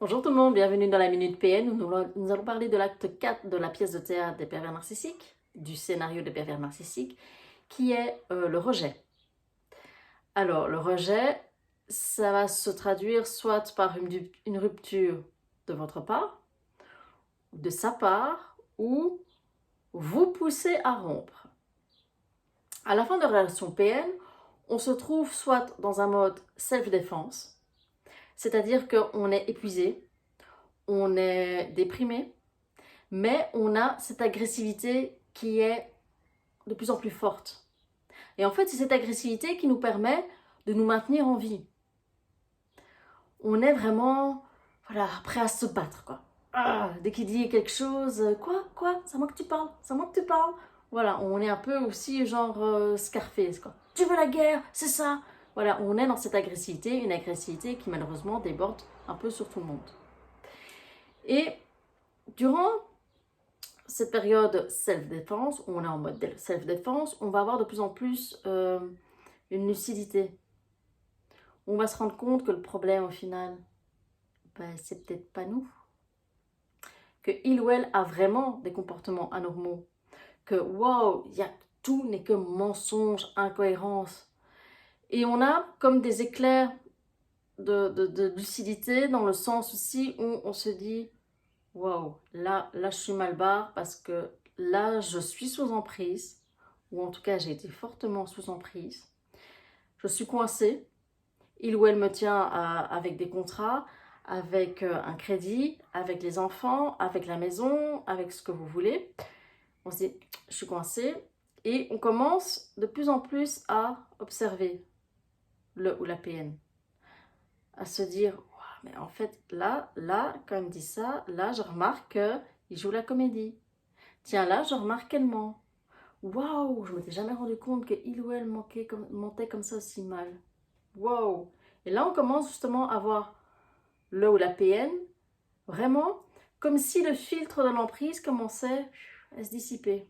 Bonjour tout le monde, bienvenue dans la Minute PN où nous allons parler de l'acte 4 de la pièce de théâtre des pervers narcissiques, du scénario des pervers narcissiques, qui est le rejet. Alors, le rejet, ça va se traduire soit par une rupture de votre part, de sa part, ou vous poussez à rompre. À la fin de la relation PN, on se trouve soit dans un mode self-défense, c'est-à-dire qu'on est épuisé, on est déprimé, mais on a cette agressivité qui est de plus en plus forte. Et en fait, c'est cette agressivité qui nous permet de nous maintenir en vie. On est vraiment, voilà, prêt à se battre, quoi. Dès qu'il dit quelque chose, quoi, c'est à moi que tu parles, c'est à moi que tu parles. Voilà, on est un peu aussi genre Scarface, quoi. Tu veux la guerre, c'est ça. Voilà, on est dans cette agressivité, une agressivité qui malheureusement déborde un peu sur tout le monde. Et durant cette période self-défense, où on est en mode self-défense, on va avoir de plus en plus une lucidité. On va se rendre compte que le problème au final, ben, c'est peut-être pas nous. Que il ou elle a vraiment des comportements anormaux. Que waouh, tout n'est que mensonge, incohérence. Et on a comme des éclairs de lucidité dans le sens aussi où on se dit waouh, là je suis mal barre parce que là je suis sous emprise, ou en tout cas j'ai été fortement sous emprise. Je suis coincée, il ou elle me tient avec des contrats, avec un crédit, avec les enfants, avec la maison, avec ce que vous voulez. On se dit, je suis coincée, et on commence de plus en plus à observer le ou la PN, à se dire, mais en fait, là, quand il me dit ça, là, je remarque qu'il joue la comédie. Tiens, là, je remarque qu'elle ment. Waouh, je ne m'étais jamais rendu compte qu'il ou elle mentait comme ça aussi mal. Waouh. Et là, on commence justement à voir le ou la PN, vraiment, comme si le filtre de l'emprise commençait à se dissiper.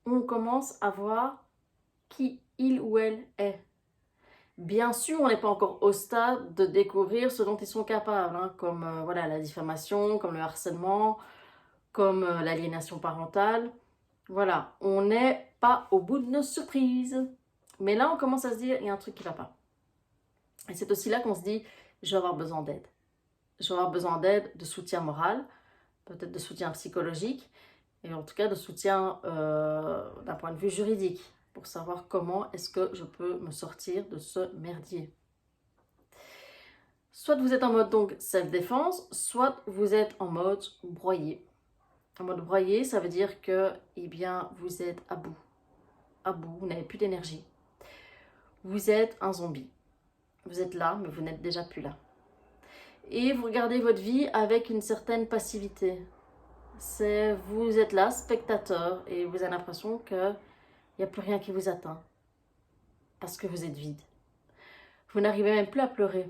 On commence à voir qui il ou elle est. Bien sûr, on n'est pas encore au stade de découvrir ce dont ils sont capables, hein, comme voilà, la diffamation, comme le harcèlement, comme l'aliénation parentale. Voilà, on n'est pas au bout de nos surprises. Mais là, on commence à se dire, il y a un truc qui ne va pas. Et c'est aussi là qu'on se dit, je vais avoir besoin d'aide. Je vais avoir besoin d'aide, de soutien moral, peut-être de soutien psychologique, et en tout cas de soutien d'un point de vue juridique, pour savoir comment est-ce que je peux me sortir de ce merdier. Soit vous êtes en mode donc self-défense, soit vous êtes en mode broyé. En mode broyé, ça veut dire que eh bien, vous êtes à bout. À bout, vous n'avez plus d'énergie. Vous êtes un zombie. Vous êtes là, mais vous n'êtes déjà plus là. Et vous regardez votre vie avec une certaine passivité. Vous êtes là, spectateur, et vous avez l'impression qu'il n'y a plus rien qui vous atteint. Parce que vous êtes vide. Vous n'arrivez même plus à pleurer.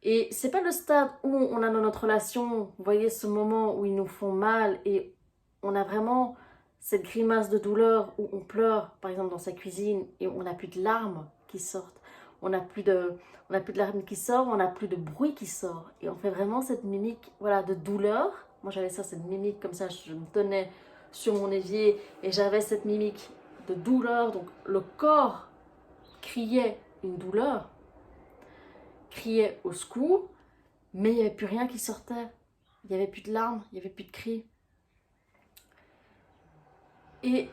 Et c'est pas le stade où on a dans notre relation, vous voyez ce moment où ils nous font mal et on a vraiment cette grimace de douleur où on pleure, par exemple dans sa cuisine, et on n'a plus de larmes qui sortent. On n'a plus de larmes qui sortent, on n'a plus de bruit qui sort. Et on fait vraiment cette mimique, voilà, de douleur. Moi j'avais ça, cette mimique comme ça, je me tenais sur mon évier et j'avais cette mimique de douleur. Donc le corps criait une douleur, criait au secours, mais il n'y avait plus rien qui sortait. Il n'y avait plus de larmes, il n'y avait plus de cris. Et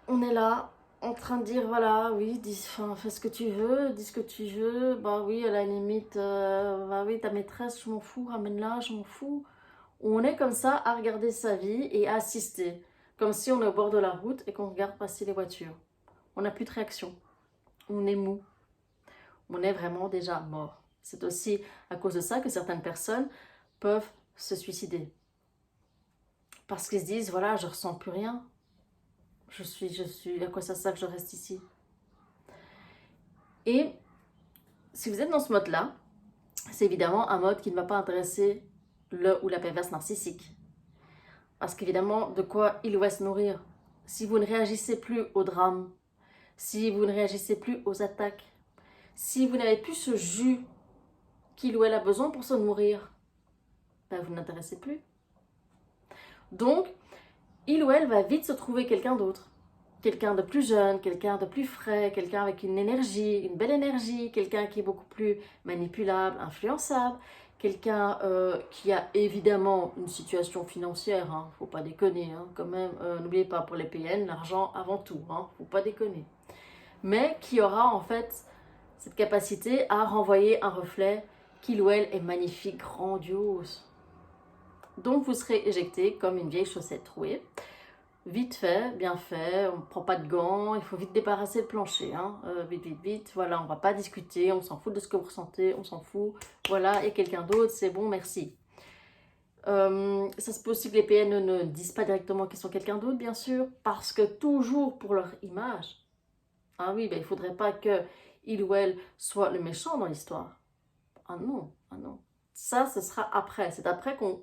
on est là, en train de dire, voilà, oui, fais ce que tu veux, dis ce que tu veux. Bah oui, à la limite, bah oui, ta maîtresse, je m'en fous, ramène-la, je m'en fous. On est comme ça à regarder sa vie et à assister. Comme si on est au bord de la route et qu'on regarde passer les voitures. On n'a plus de réaction. On est mou. On est vraiment déjà mort. C'est aussi à cause de ça que certaines personnes peuvent se suicider. Parce qu'ils se disent, voilà, je ressens plus rien. À quoi ça sert que je reste ici? Et si vous êtes dans ce mode-là, c'est évidemment un mode qui ne va pas intéresser le ou la perverse narcissique. Parce qu'évidemment, de quoi il va se nourrir? Si vous ne réagissez plus au drame, si vous ne réagissez plus aux attaques, si vous n'avez plus ce jus qu'il ou elle a besoin pour se nourrir, ben, vous n'intéressez plus. Donc, il ou elle va vite se trouver quelqu'un d'autre. Quelqu'un de plus jeune, quelqu'un de plus frais, quelqu'un avec une énergie, une belle énergie, quelqu'un qui est beaucoup plus manipulable, influençable, quelqu'un qui a évidemment une situation financière, hein, faut pas déconner, hein, quand même, n'oubliez pas pour les PN, l'argent avant tout, hein, faut pas déconner. Mais qui aura en fait cette capacité à renvoyer un reflet qu'il ou elle est magnifique, grandiose. Donc vous serez éjecté comme une vieille chaussette trouée. Vite fait, bien fait, on ne prend pas de gants, il faut vite débarrasser le plancher, hein. Vite, voilà, on ne va pas discuter, on s'en fout de ce que vous ressentez, on s'en fout, voilà, et quelqu'un d'autre, c'est bon, merci. Ça se peut aussi que les PN ne disent pas directement qu'ils sont quelqu'un d'autre, bien sûr, parce que toujours pour leur image, ah oui, ben, il ne faudrait pas que il ou elle soit le méchant dans l'histoire. Ah non, ah non. Ça, ce sera après, c'est après qu'on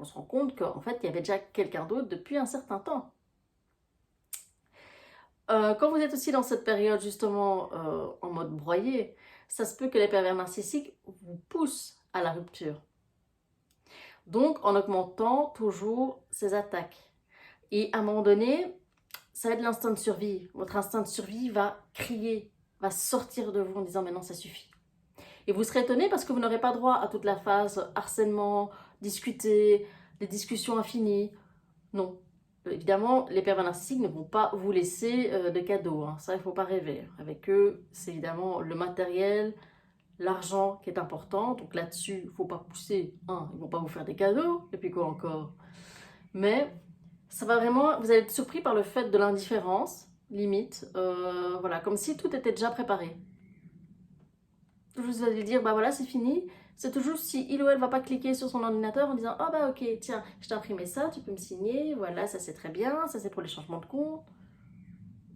se rend compte qu'en fait, il y avait déjà quelqu'un d'autre depuis un certain temps. Quand vous êtes aussi dans cette période justement en mode broyé, ça se peut que les pervers narcissiques vous poussent à la rupture. Donc en augmentant toujours ces attaques. Et à un moment donné, ça va être l'instinct de survie. Votre instinct de survie va crier, va sortir de vous en disant maintenant ça suffit. Et vous serez étonné parce que vous n'aurez pas droit à toute la phase harcèlement, discuter, des discussions infinies. Non. Évidemment, les pervers narcissiques ne vont pas vous laisser de cadeaux. Hein. Ça, il ne faut pas rêver. Avec eux, c'est évidemment le matériel, l'argent qui est important. Donc là-dessus, il ne faut pas pousser. Hein, ils ne vont pas vous faire des cadeaux. Et puis quoi encore. Mais ça va vraiment... Vous allez être surpris par le fait de l'indifférence, limite. Voilà, comme si tout était déjà préparé. Vous allez dire, bah voilà, c'est fini. C'est toujours si il ou elle va pas cliquer sur son ordinateur en disant, oh bah ok, tiens, je t'ai imprimé ça, tu peux me signer, voilà, ça c'est très bien, ça c'est pour les changements de compte.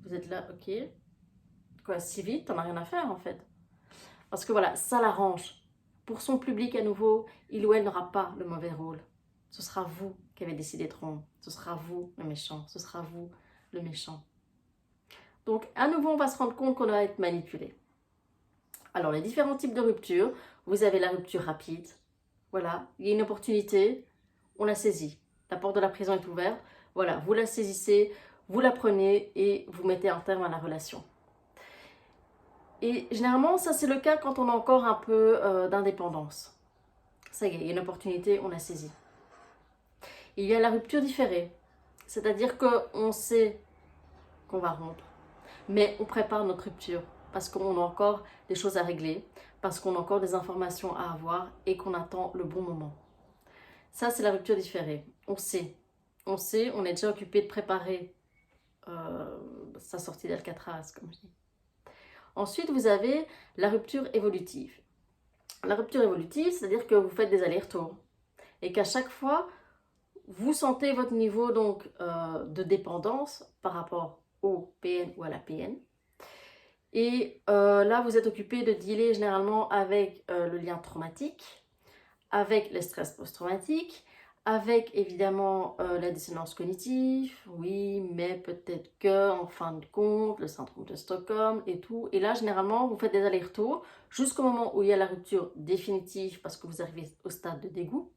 Vous êtes là, ok. Quoi, si vite, t'en as rien à faire en fait. Parce que voilà, ça l'arrange. Pour son public à nouveau, il ou elle n'aura pas le mauvais rôle. Ce sera vous qui avez décidé de rompre. Ce sera vous le méchant. Ce sera vous le méchant. Donc à nouveau, on va se rendre compte qu'on va être manipulé. Alors, les différents types de ruptures, vous avez la rupture rapide. Voilà, il y a une opportunité, on la saisit. La porte de la prison est ouverte. Voilà, vous la saisissez, vous la prenez et vous mettez un terme à la relation. Et généralement, ça c'est le cas quand on a encore un peu d'indépendance. Ça y est, il y a une opportunité, on la saisit. Il y a la rupture différée. C'est-à-dire qu'on sait qu'on va rompre, mais on prépare notre rupture. Parce qu'on a encore des choses à régler, parce qu'on a encore des informations à avoir et qu'on attend le bon moment. Ça, c'est la rupture différée. On sait, on est déjà occupé de préparer sa sortie d'Alcatraz, comme je dis. Ensuite, vous avez la rupture évolutive. La rupture évolutive, c'est-à-dire que vous faites des allers-retours et qu'à chaque fois, vous sentez votre niveau donc, de dépendance par rapport au PN ou à la PN. Et là, vous êtes occupé de dealer généralement avec le lien traumatique, avec le stress post-traumatique, avec évidemment la dissonance cognitive, oui, mais peut-être que en fin de compte, le syndrome de Stockholm et tout. Et là, généralement, vous faites des allers-retours jusqu'au moment où il y a la rupture définitive parce que vous arrivez au stade de dégoût.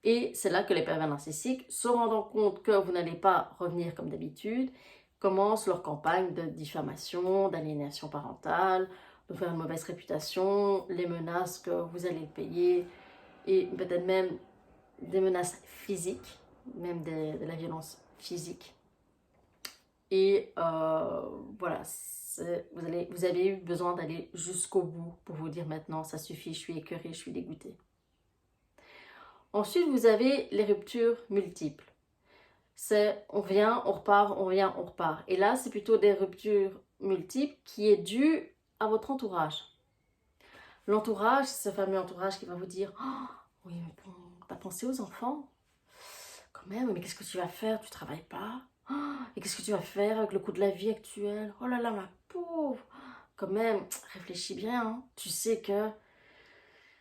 Et c'est là que les pervers narcissiques, se rendant compte que vous n'allez pas revenir comme d'habitude, commencent leur campagne de diffamation, d'aliénation parentale, de faire une mauvaise réputation, les menaces que vous allez payer et peut-être même des menaces physiques, même de la violence physique. Et voilà, vous avez eu besoin d'aller jusqu'au bout pour vous dire maintenant ça suffit, je suis écœurée, je suis dégoûtée. Ensuite, vous avez les ruptures multiples. C'est on vient, on repart, on vient, on repart. Et là, c'est plutôt des ruptures multiples qui est due à votre entourage. L'entourage, c'est ce fameux entourage qui va vous dire oh, oui, mais bon, t'as pensé aux enfants quand même, mais qu'est-ce que tu vas faire? Tu travailles pas? Oh, et qu'est-ce que tu vas faire avec le coût de la vie actuel? Oh là là, ma pauvre! Quand même, réfléchis bien. Hein. Tu sais que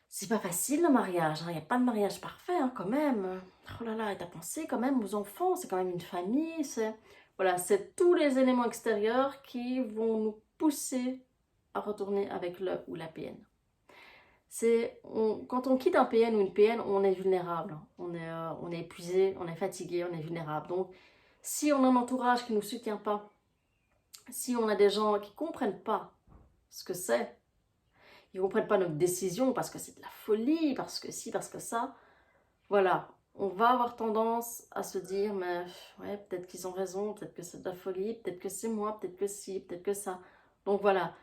c'est pas facile le mariage, il n'y a pas de mariage parfait hein, quand même. Oh là là, et t'as pensé quand même aux enfants, c'est quand même une famille. Voilà, c'est tous les éléments extérieurs qui vont nous pousser à retourner avec le ou la PN. Quand on quitte un PN ou une PN, on est vulnérable. On est épuisé, on est fatigué, on est vulnérable. Donc, si on a un entourage qui ne nous soutient pas, si on a des gens qui ne comprennent pas ce que c'est, ils ne comprennent pas notre décision parce que c'est de la folie, parce que ci, parce que ça, voilà, on va avoir tendance à se dire, mais ouais, peut-être qu'ils ont raison, peut-être que c'est de la folie, peut-être que c'est moi, peut-être que ci, peut-être que ça. Donc voilà,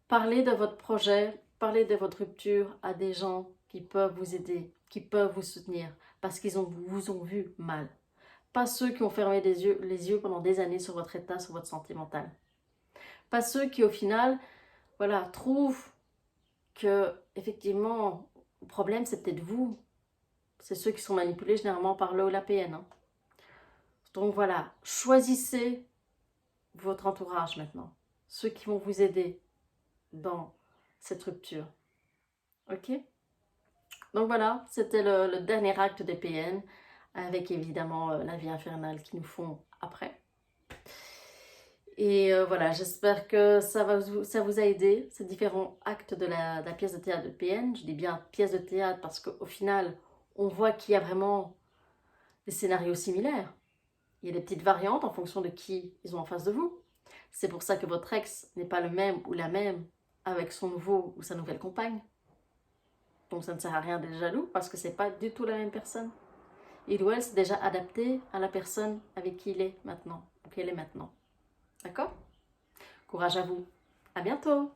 parlez de votre projet, parlez de votre rupture à des gens qui peuvent vous aider, qui peuvent vous soutenir, parce qu'ils vous ont vu mal. Pas ceux qui ont fermé les yeux pendant des années sur votre état, sur votre santé mentale. Pas ceux qui, au final, voilà, trouvent que, effectivement, le problème, c'est peut-être vous. C'est ceux qui sont manipulés généralement par le ou la PN. Hein. Donc voilà, choisissez votre entourage maintenant. Ceux qui vont vous aider dans cette rupture. Ok? Donc voilà, c'était le dernier acte des PN, avec évidemment la vie infernale qu'ils nous font après. Et voilà, j'espère que ça vous a aidé, ces différents actes de la pièce de théâtre de PN. Je dis bien pièce de théâtre parce qu'au final, on voit qu'il y a vraiment des scénarios similaires. Il y a des petites variantes en fonction de qui ils ont en face de vous. C'est pour ça que votre ex n'est pas le même ou la même avec son nouveau ou sa nouvelle compagne. Donc ça ne sert à rien d'être jaloux parce que c'est pas du tout la même personne. Il ou elle s'est déjà adapté à la personne avec qui il est maintenant, ou qu'elle est maintenant. D'accord? Courage à vous. À bientôt!